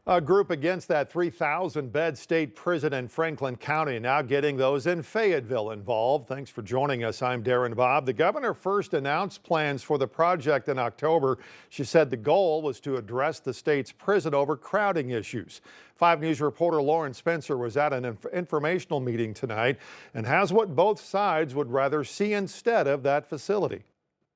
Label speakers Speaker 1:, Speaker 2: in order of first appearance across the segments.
Speaker 1: A group against that 3,000-bed state prison in Franklin County now getting those in Fayetteville involved. Thanks for joining us. I'm Darren Bobb. The governor first announced plans for the project in October. She said the goal was to address the state's prison overcrowding issues. 5 News reporter Lauren Spencer was at an informational meeting tonight and has what both sides would rather see instead of that facility.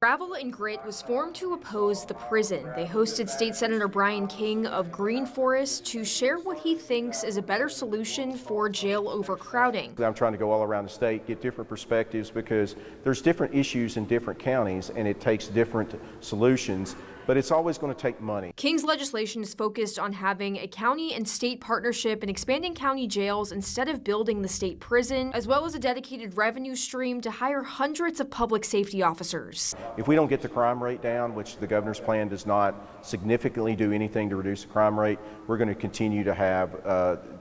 Speaker 2: Gravel and Grit was formed to oppose the prison. They hosted State Senator Bryan King of Green Forest to share what he thinks is a better solution for jail overcrowding.
Speaker 3: I'm trying to go all around the state, get different perspectives because there's different issues in different counties and it takes different solutions. But it's always going to take money.
Speaker 2: King's legislation is focused on having a county and state partnership and expanding county jails instead of building the state prison, as well as a dedicated revenue stream to hire hundreds of public safety officers.
Speaker 3: If we don't get the crime rate down, which the governor's plan does not significantly do anything to reduce the crime rate, we're going to continue to have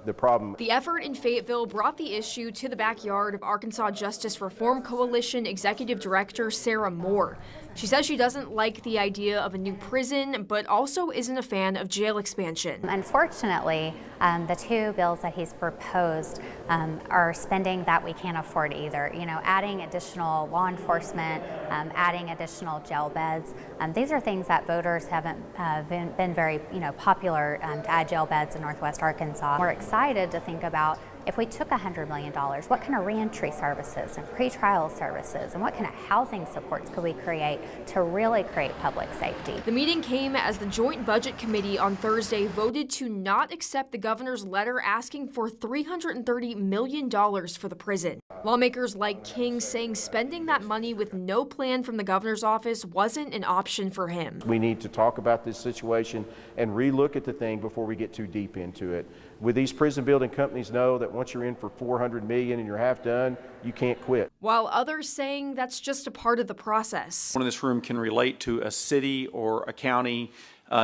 Speaker 3: the problem.
Speaker 2: The effort in Fayetteville brought the issue to the backyard of Arkansas Justice Reform Coalition Executive Director Sarah Moore. She says she doesn't like the idea of a new prison, but also isn't a fan of jail expansion.
Speaker 4: Unfortunately, the 2 bills that he's proposed are spending that we can't afford either. You know, adding additional law enforcement, adding additional jail beds. These are things that voters haven't been very, popular to add jail beds in Northwest Arkansas. We're excited to think about if we took $100 million, what kind of reentry services and pretrial services and what kind of housing supports could we create to really create public safety?
Speaker 2: The meeting came as the Joint Budget Committee on Thursday voted to not accept the governor's letter asking for $330 million for the prison. Lawmakers like King saying spending that money with no plan from the governor's office wasn't an option for him.
Speaker 3: We need to talk about this situation and relook at the thing before we get too deep into it. With these prison building companies know that once you're in for $400 million and you're half done, you can't quit.
Speaker 2: While others saying that's just a part of the process.
Speaker 5: One in this room can relate to a city or a county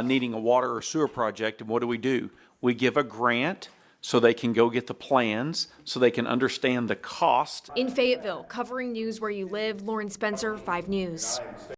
Speaker 5: needing a water or sewer project, and what do? We give a grant so they can go get the plans, so they can understand the cost.
Speaker 2: In Fayetteville, covering news where you live, Lauren Spencer, 5 News.